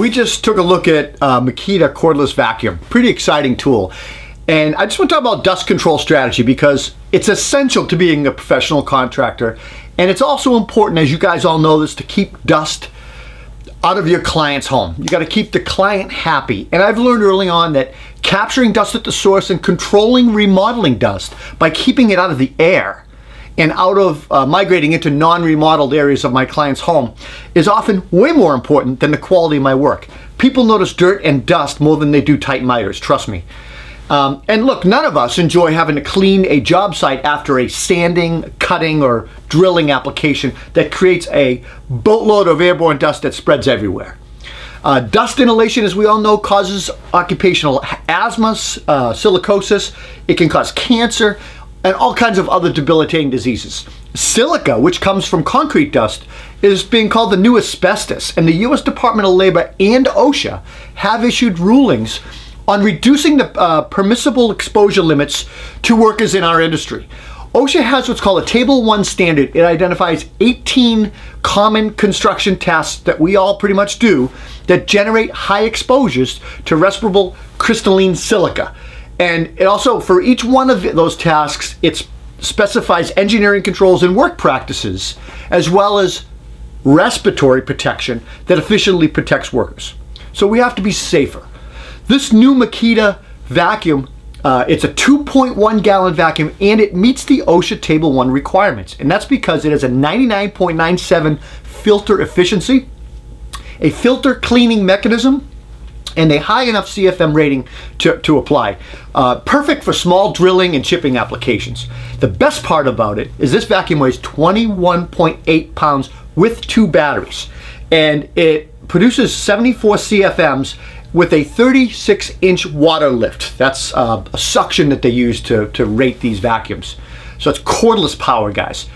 we just took a look at Makita Cordless Vacuum. Pretty exciting tool. And I just want to talk about dust control strategy because it's essential to being a professional contractor. And it's also important, as you guys all know this, to keep dust out of your client's home. You got to keep the client happy. And I've learned early on that capturing dust at the source and controlling remodeling dust by keeping it out of the air and out of migrating into non-remodeled areas of my client's home is often way more important than the quality of my work. People notice dirt and dust more than they do tight miters, trust me. And look, none of us enjoy having to clean a job site after a sanding, cutting, or drilling application that creates a boatload of airborne dust that spreads everywhere. Dust inhalation, as we all know, causes occupational asthma, silicosis. It can cause cancer and all kinds of other debilitating diseases. Silica, which comes from concrete dust, is being called the new asbestos, and the U.S. Department of Labor and OSHA have issued rulings on reducing the permissible exposure limits to workers in our industry. OSHA has what's called a Table 1 standard. It identifies 18 common construction tasks that we all pretty much do that generate high exposures to respirable crystalline silica. And it also, for each one of those tasks, it specifies engineering controls and work practices, as well as respiratory protection that efficiently protects workers. So we have to be safer. This new Makita vacuum, it's a 2.1 gallon vacuum and it meets the OSHA Table 1 requirements. And that's because it has a 99.97 filter efficiency, a filter cleaning mechanism, and a high enough CFM rating to apply. Perfect for small drilling and chipping applications. The best part about it is this vacuum weighs 21.8 pounds with 2 batteries. And it produces 74 CFMs with a 36-inch water lift. That's a suction that they use to rate these vacuums. So it's cordless power, guys.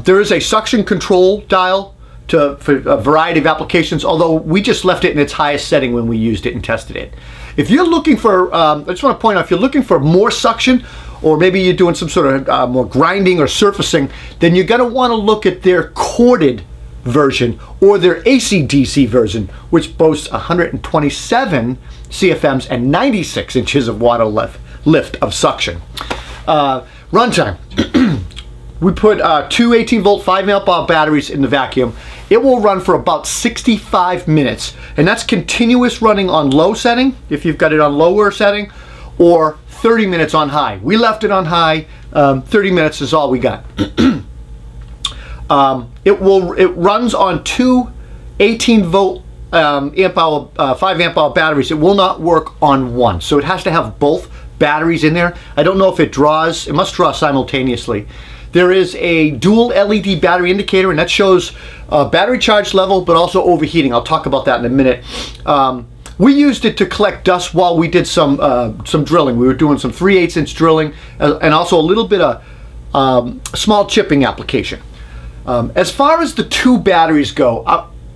There is a suction control dial for a variety of applications, although we just left it in its highest setting when we used it and tested it. If you're looking for, I just want to point out, if you're looking for more suction, or maybe you're doing some sort of more grinding or surfacing, then you're going to want to look at their corded version or their AC/DC version, which boasts 127 CFMs and 96 inches of water lift of suction. Runtime. We put two 18-volt 5-amp-hour batteries in the vacuum. It will run for about 65 minutes, and that's continuous running on low setting, if you've got it on lower setting, or 30 minutes on high. We left it on high. 30 minutes is all we got. It runs on two 18-volt 5-amp-hour batteries. It will not work on one, so it has to have both batteries in there. I don't know if it draws. It must draw simultaneously. There is a dual LED battery indicator, and that shows battery charge level, but also overheating. I'll talk about that in a minute. We used it to collect dust while we did some drilling. We were doing some 3/8-inch drilling and also a little bit of small chipping application. As far as the two batteries go,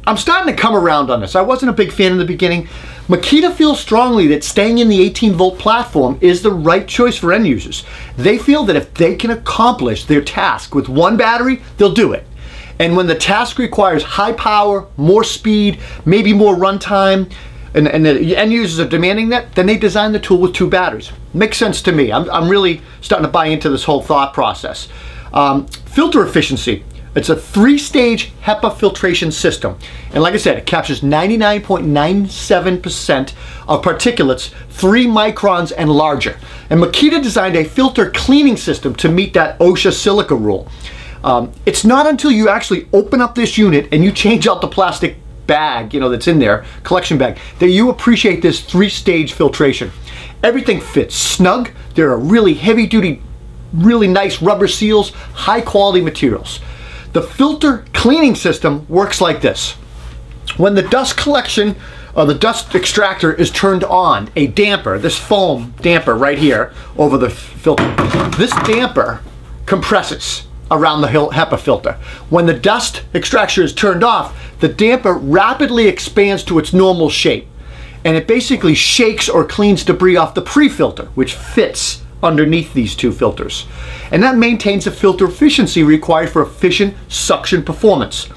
I'm starting to come around on this. I wasn't a big fan in the beginning. Makita feels strongly that staying in the 18-volt platform is the right choice for end users. They feel that if they can accomplish their task with one battery, they'll do it. And when the task requires high power, more speed, maybe more runtime, and the end users are demanding that, then they design the tool with two batteries. Makes sense to me. I'm really starting to buy into this whole thought process. Filter efficiency. It's a 3-stage HEPA filtration system. And like I said, it captures 99.97% of particulates 3 microns and larger. And Makita designed a filter cleaning system to meet that OSHA silica rule. It's not until you actually open up this unit and you change out the plastic bag, that's in there, collection bag, that you appreciate this 3-stage filtration. Everything fits snug. There are really heavy-duty, really nice rubber seals, high-quality materials. The filter cleaning system works like this. When the dust collection or the dust extractor is turned on, a damper, this foam damper right here over the filter, this damper compresses around the HEPA filter. When the dust extractor is turned off, the damper rapidly expands to its normal shape, and it basically shakes or cleans debris off the pre-filter, which fits underneath these two filters. And that maintains the filter efficiency required for efficient suction performance.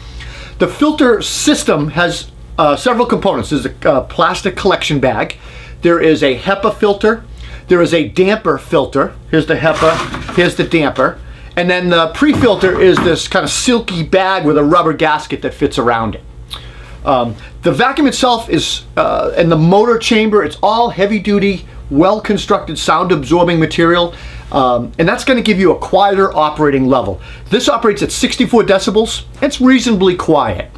The filter system has several components. There's a plastic collection bag. There is a HEPA filter. There is a damper filter. Here's the HEPA, here's the damper. And then the pre-filter is this kind of silky bag with a rubber gasket that fits around it. The vacuum itself is, and the motor chamber, it's all heavy-duty, well-constructed, sound-absorbing material. And that's going to give you a quieter operating level. This operates at 64 decibels. It's reasonably quiet.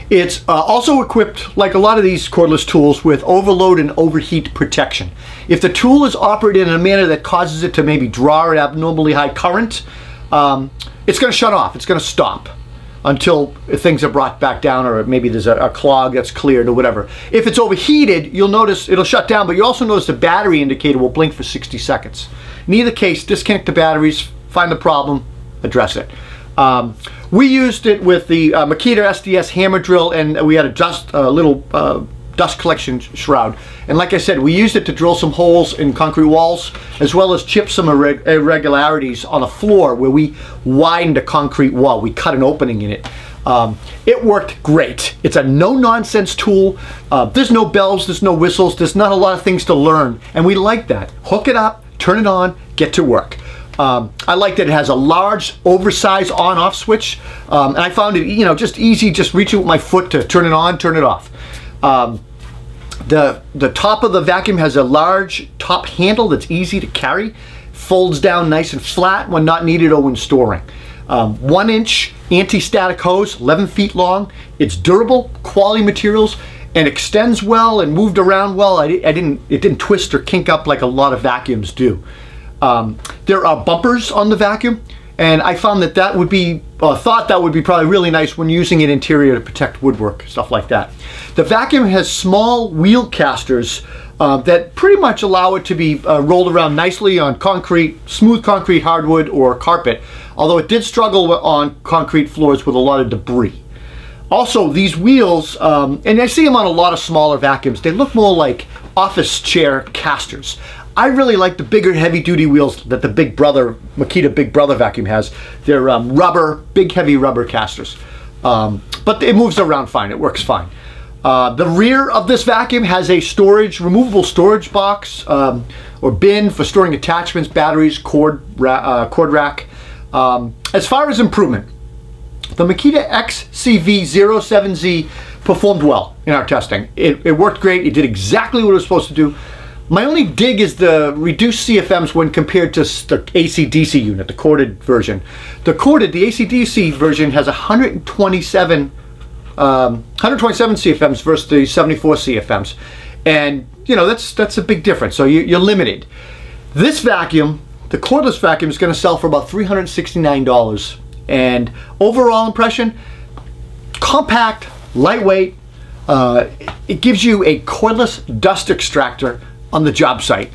It's also equipped, like a lot of these cordless tools, with overload and overheat protection. If the tool is operated in a manner that causes it to maybe draw an abnormally high current, it's going to shut off. It's going to stop until things are brought back down, or maybe there's a clog that's cleared or whatever. If it's overheated, you'll notice it'll shut down, but you also notice the battery indicator will blink for 60 seconds. In either case, disconnect the batteries, find the problem, address it. We used it with the Makita SDS hammer drill, and we had a little dust collection shroud. And like I said, we used it to drill some holes in concrete walls, as well as chip some irregularities on a floor where we widened a concrete wall. We cut an opening in it. It worked great. It's a no-nonsense tool. There's no bells, there's no whistles, there's not a lot of things to learn. And we like that. Hook it up, turn it on, get to work. I like that it has a large, oversized on-off switch, and I found it, just easy. Just reach it with my foot to turn it on, turn it off. The top of the vacuum has a large top handle that's easy to carry, folds down nice and flat when not needed or when storing. 1-inch anti-static hose, 11 feet long. It's durable, quality materials, and extends well and moved around well. It didn't twist or kink up like a lot of vacuums do. There are bumpers on the vacuum, and I found that would be, thought that would be probably really nice when using an interior to protect woodwork, stuff like that. The vacuum has small wheel casters that pretty much allow it to be rolled around nicely on concrete, smooth concrete, hardwood, or carpet, although it did struggle on concrete floors with a lot of debris. Also, these wheels, and I see them on a lot of smaller vacuums, they look more like office chair casters. I really like the bigger heavy-duty wheels that the Makita Big Brother vacuum has. They're rubber, big heavy rubber casters. But it moves around fine, it works fine. The rear of this vacuum has a removable storage box or bin for storing attachments, batteries, cord rack. As far as improvement, the Makita XCV07Z performed well in our testing. It worked great, it did exactly what it was supposed to do. My only dig is the reduced CFMs when compared to the AC/DC unit, the corded version. The AC/DC version has 127 CFMs versus the 74 CFMs. And, that's a big difference, so you're limited. This vacuum, the cordless vacuum, is going to sell for about $369. And overall impression, compact, lightweight. It gives you a cordless dust extractor on the job site.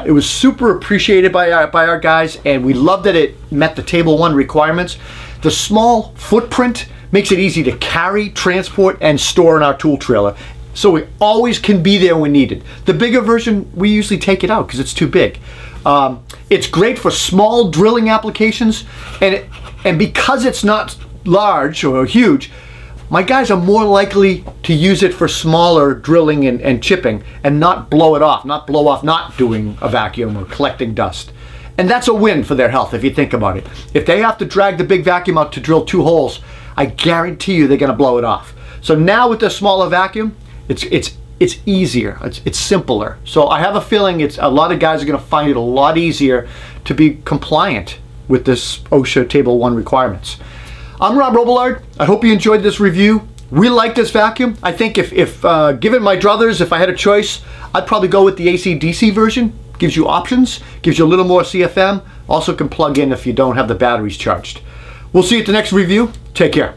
It was super appreciated by our guys, and we loved that it met the Table 1 requirements. The small footprint makes it easy to carry, transport, and store in our tool trailer, so it always can be there when needed. The bigger version, we usually take it out because it's too big. It's great for small drilling applications, and because it's not large or huge, my guys are more likely to use it for smaller drilling and chipping and not blow off not doing a vacuum or collecting dust. And that's a win for their health if you think about it. If they have to drag the big vacuum out to drill 2 holes, I guarantee you they're going to blow it off. So now with the smaller vacuum, it's easier, it's simpler. So I have a feeling a lot of guys are going to find it a lot easier to be compliant with this OSHA Table 1 requirements. I'm Rob Robillard. I hope you enjoyed this review. We like this vacuum. I think if given my druthers, if I had a choice, I'd probably go with the AC/DC version. Gives you options, gives you a little more CFM, also can plug in if you don't have the batteries charged. We'll see you at the next review. Take care.